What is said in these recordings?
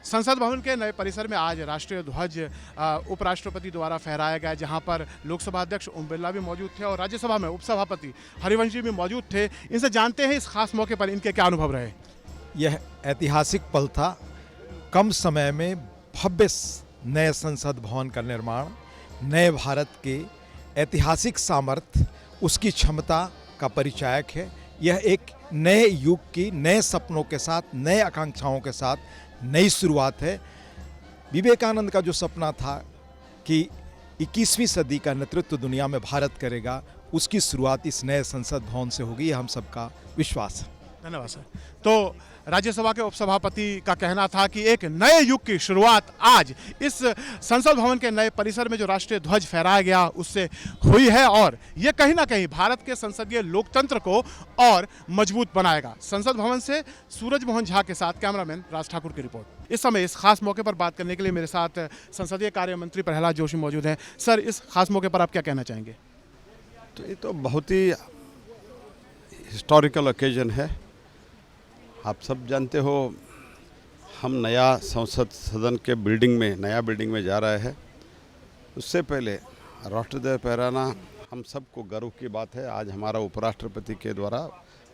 संसद भवन के नए परिसर में आज राष्ट्रीय ध्वज उपराष्ट्रपति द्वारा फहराया गया, जहां पर लोकसभा अध्यक्ष ओम बिरला भी मौजूद थे और राज्यसभा में उपसभापति हरिवंश जी भी मौजूद थे। इनसे जानते हैं इस खास मौके पर इनके क्या अनुभव रहे। यह ऐतिहासिक पल था। कम समय में भव्य नए संसद भवन का निर्माण नए भारत के ऐतिहासिक सामर्थ्य, उसकी क्षमता का परिचायक है। यह एक नए युग की नए सपनों के साथ, नए आकांक्षाओं के साथ नई शुरुआत है। विवेकानंद का जो सपना था कि 21वीं सदी का नेतृत्व दुनिया में भारत करेगा, उसकी शुरुआत इस नए संसद भवन से होगी, यह हम सबका विश्वास है। धन्यवाद सर। तो राज्यसभा के उपसभापति का कहना था कि एक नए युग की शुरुआत आज इस संसद भवन के नए परिसर में जो राष्ट्रीय ध्वज फहराया गया उससे हुई है और ये कहीं ना कहीं भारत के संसदीय लोकतंत्र को और मजबूत बनाएगा। संसद भवन से सूरज मोहन झा के साथ कैमरामैन राज ठाकुर की रिपोर्ट। इस समय इस खास मौके पर बात करने के लिए मेरे साथ संसदीय कार्य मंत्री प्रहलाद जोशी मौजूद हैं। सर, इस खास मौके पर आप क्या कहना चाहेंगे? तो ये तो बहुत ही हिस्टोरिकल ओकेजन है। आप सब जानते हो, हम नया संसद सदन के नया बिल्डिंग में जा रहे हैं। उससे पहले राष्ट्रध्वज फहराना हम सबको गर्व की बात है। आज हमारा उपराष्ट्रपति के द्वारा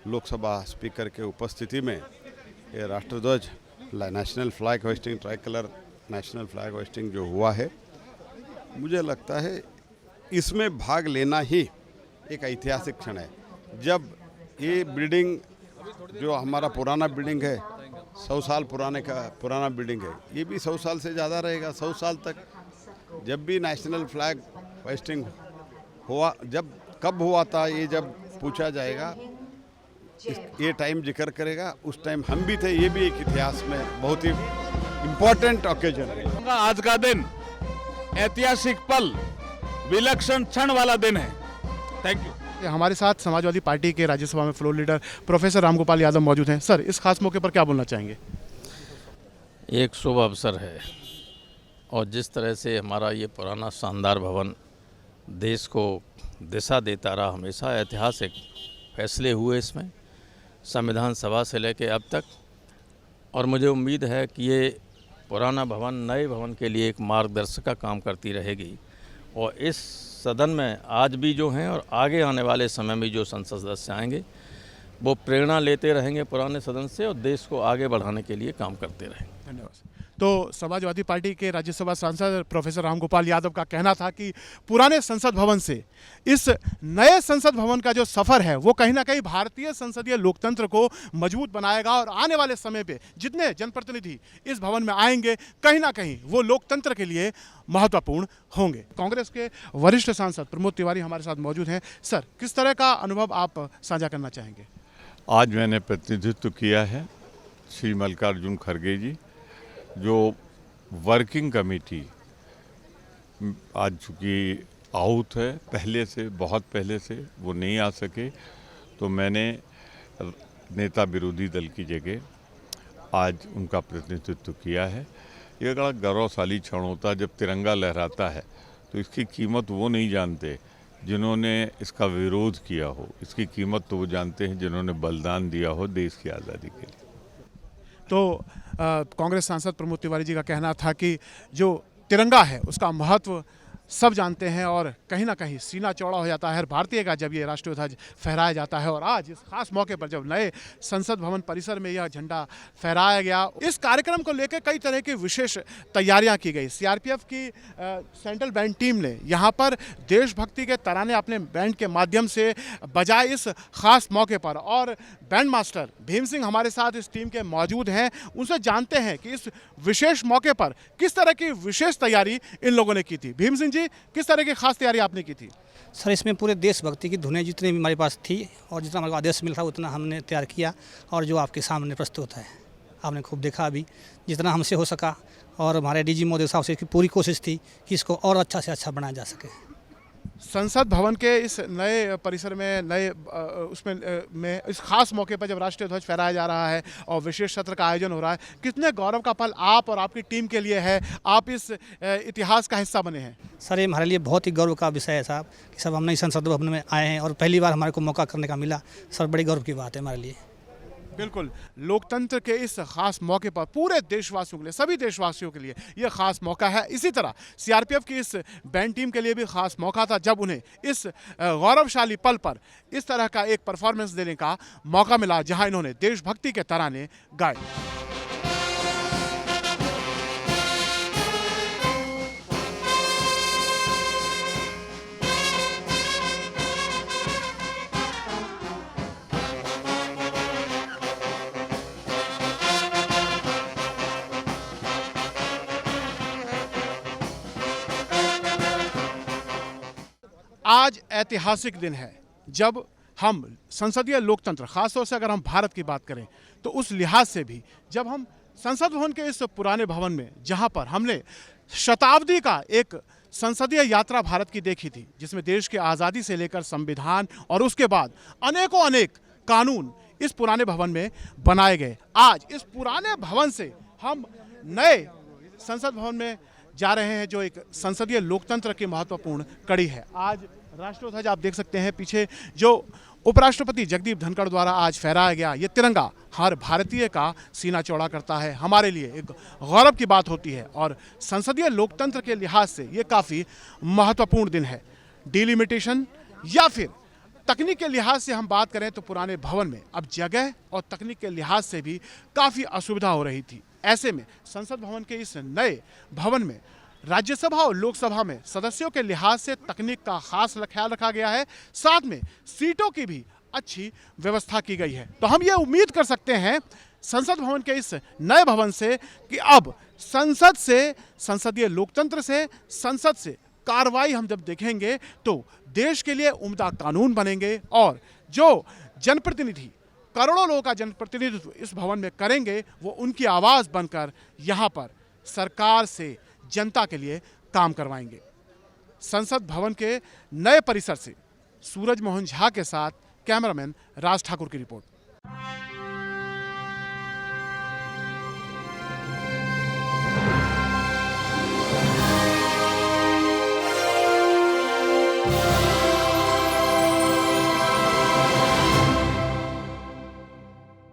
लोकसभा स्पीकर के उपस्थिति में ये राष्ट्रध्वज national flag hoisting, try colour national flag hoisting जो हुआ है, मुझे लगता है इसमें भाग लेना ही एक ऐतिहासिक क्षण है। जब ये बिल्डिंग जो हमारा पुराना बिल्डिंग है, 100 साल पुराना बिल्डिंग है, ये भी 100 साल से ज़्यादा रहेगा। 100 साल तक जब भी नेशनल फ्लैग होइस्टिंग हुआ, कब हुआ था ये जब पूछा जाएगा, ये टाइम जिक्र करेगा, उस टाइम हम भी थे। ये भी एक इतिहास में बहुत ही इम्पोर्टेंट ओकेजन है। आज का दिन ऐतिहासिक पल, विलक्षण क्षण वाला दिन है। Thank you. हमारे साथ समाजवादी पार्टी के राज्यसभा में floor leader professor Ramgopal Yadav मौजूद हैं। सर, इस खास मौके पर क्या बोलना चाहेंगे? एक शुभ अवसर है और जिस तरह से हमारा ये पुराना शानदार भवन देश को दिशा देता रहा, हमेशा ऐतिहासिक फैसले हुए इसमें, संविधान सभा से लेकर अब तक, और मुझे उम्मीद है कि ये पुराना भवन नए भवन के लिए एक मार्गदर्शक का काम करती रहेगी और इस सदन में आज भी जो हैं और आगे आने वाले समय में जो संसद सदस्य आएंगे वो प्रेरणा लेते रहेंगे पुराने सदन से और देश को आगे बढ़ाने के लिए काम करते रहेंगे। धन्यवाद। तो समाजवादी पार्टी के राज्यसभा सांसद प्रोफेसर रामगोपाल यादव का कहना था कि पुराने संसद भवन से इस नए संसद भवन का जो सफ़र है वो कहीं ना कहीं भारतीय संसदीय लोकतंत्र को मजबूत बनाएगा और आने वाले समय पे जितने जनप्रतिनिधि इस भवन में आएंगे कहीं ना कहीं वो लोकतंत्र के लिए महत्वपूर्ण होंगे। कांग्रेस के वरिष्ठ सांसद प्रमोद तिवारी हमारे साथ मौजूद हैं। सर, किस तरह का अनुभव आप साझा करना चाहेंगे? आज मैंने प्रतिनिधित्व किया है श्री मल्लिकार्जुन खड़गे जी, जो वर्किंग कमेटी आज चूँकि आउट है, बहुत पहले से वो नहीं आ सके, तो मैंने नेता विरोधी दल की जगह आज उनका प्रतिनिधित्व किया है। ये बड़ा गौरवशाली क्षण होता है जब तिरंगा लहराता है, तो इसकी कीमत वो नहीं जानते जिन्होंने इसका विरोध किया हो, इसकी कीमत तो वो जानते हैं जिन्होंने बलिदान दिया हो देश की आज़ादी के लिए। तो कांग्रेस सांसद प्रमोद तिवारी जी का कहना था कि जो तिरंगा है उसका महत्व सब जानते हैं और कहीं ना कहीं सीना चौड़ा हो जाता है हर भारतीय का जब ये राष्ट्रीय ध्वज फहराया जाता है। और आज इस खास मौके पर जब नए संसद भवन परिसर में यह झंडा फहराया गया, इस कार्यक्रम को लेकर कई तरह की विशेष तैयारियां की गई। सीआरपीएफ की सेंट्रल बैंड टीम ने यहाँ पर देशभक्ति के तराने अपने बैंड के माध्यम से बजाए इस खास मौके पर, और बैंड मास्टर भीम सिंह हमारे साथ इस टीम के मौजूद हैं। उनसे जानते हैं कि इस विशेष मौके पर किस तरह की विशेष तैयारी इन लोगों ने की थी। भीम सिंह जी, किस तरह की खास तैयारी आपने की थी? सर, इसमें पूरे देशभक्ति की धुनें जितनी भी हमारे पास थी और जितना हमारे को आदेश मिला था उतना हमने तैयार किया और जो आपके सामने प्रस्तुत है आपने खूब देखा अभी, जितना हमसे हो सका। और हमारे डीजी महोदय साहब से इसकी पूरी कोशिश थी कि इसको और अच्छा से अच्छा बनाया जा सके। संसद भवन के इस नए परिसर में में इस खास मौके पर जब राष्ट्रीय ध्वज फहराया जा रहा है और विशेष सत्र का आयोजन हो रहा है, कितने गौरव का पल आप और आपकी टीम के लिए है? आप इस इतिहास का हिस्सा बने हैं। सर, ये हमारे लिए बहुत ही गौरव का विषय है साहब कि सब हम नई संसद भवन में आए हैं और पहली बार हमारे को मौका करने का मिला। सर, बड़ी गौरव की बात है हमारे लिए। बिल्कुल, लोकतंत्र के इस खास मौके पर पूरे देशवासियों के लिए, सभी देशवासियों के लिए ये खास मौका है। इसी तरह सीआरपीएफ की इस बैंड टीम के लिए भी खास मौका था जब उन्हें इस गौरवशाली पल पर इस तरह का एक परफॉर्मेंस देने का मौका मिला जहां इन्होंने देशभक्ति के तराने गाए। आज ऐतिहासिक दिन है जब हम संसदीय लोकतंत्र, खासतौर से अगर हम भारत की बात करें तो उस लिहाज से भी जब हम संसद भवन के इस पुराने भवन में, जहां पर हमने शताब्दी का एक संसदीय यात्रा भारत की देखी थी, जिसमें देश के आज़ादी से लेकर संविधान और उसके बाद अनेक कानून इस पुराने भवन में बनाए गए। आज इस पुराने भवन से हम नए संसद भवन में जा रहे हैं जो एक संसदीय लोकतंत्र की महत्वपूर्ण कड़ी है। आज राष्ट्रध्वज आप देख सकते हैं पीछे, जो उपराष्ट्रपति जगदीप धनखड़ द्वारा आज फहराया गया ये तिरंगा हर भारतीय का सीना चौड़ा करता है, हमारे लिए एक गौरव की बात होती है और संसदीय लोकतंत्र के लिहाज से ये काफ़ी महत्वपूर्ण दिन है। डिलिमिटेशन या फिर तकनीक के लिहाज से हम बात करें तो पुराने भवन में अब जगह और तकनीक के लिहाज से भी काफ़ी असुविधा हो रही थी। ऐसे में संसद भवन के इस नए भवन में राज्यसभा और लोकसभा में सदस्यों के लिहाज से तकनीक का खास ख्याल रखा गया है, साथ में सीटों की भी अच्छी व्यवस्था की गई है। तो हम ये उम्मीद कर सकते हैं संसद भवन के इस नए भवन से कि अब संसद से, संसदीय लोकतंत्र से, संसद से कार्रवाई हम जब देखेंगे तो देश के लिए उम्दा कानून बनेंगे और जो जनप्रतिनिधि, करोड़ों लोगों का जनप्रतिनिधित्व इस भवन में करेंगे, वो उनकी आवाज़ बनकर यहाँ पर सरकार से, जनता के लिए काम करवाएंगे। संसद भवन के नए परिसर से सूरज मोहन झा के साथ कैमरामैन राज ठाकुर की रिपोर्ट।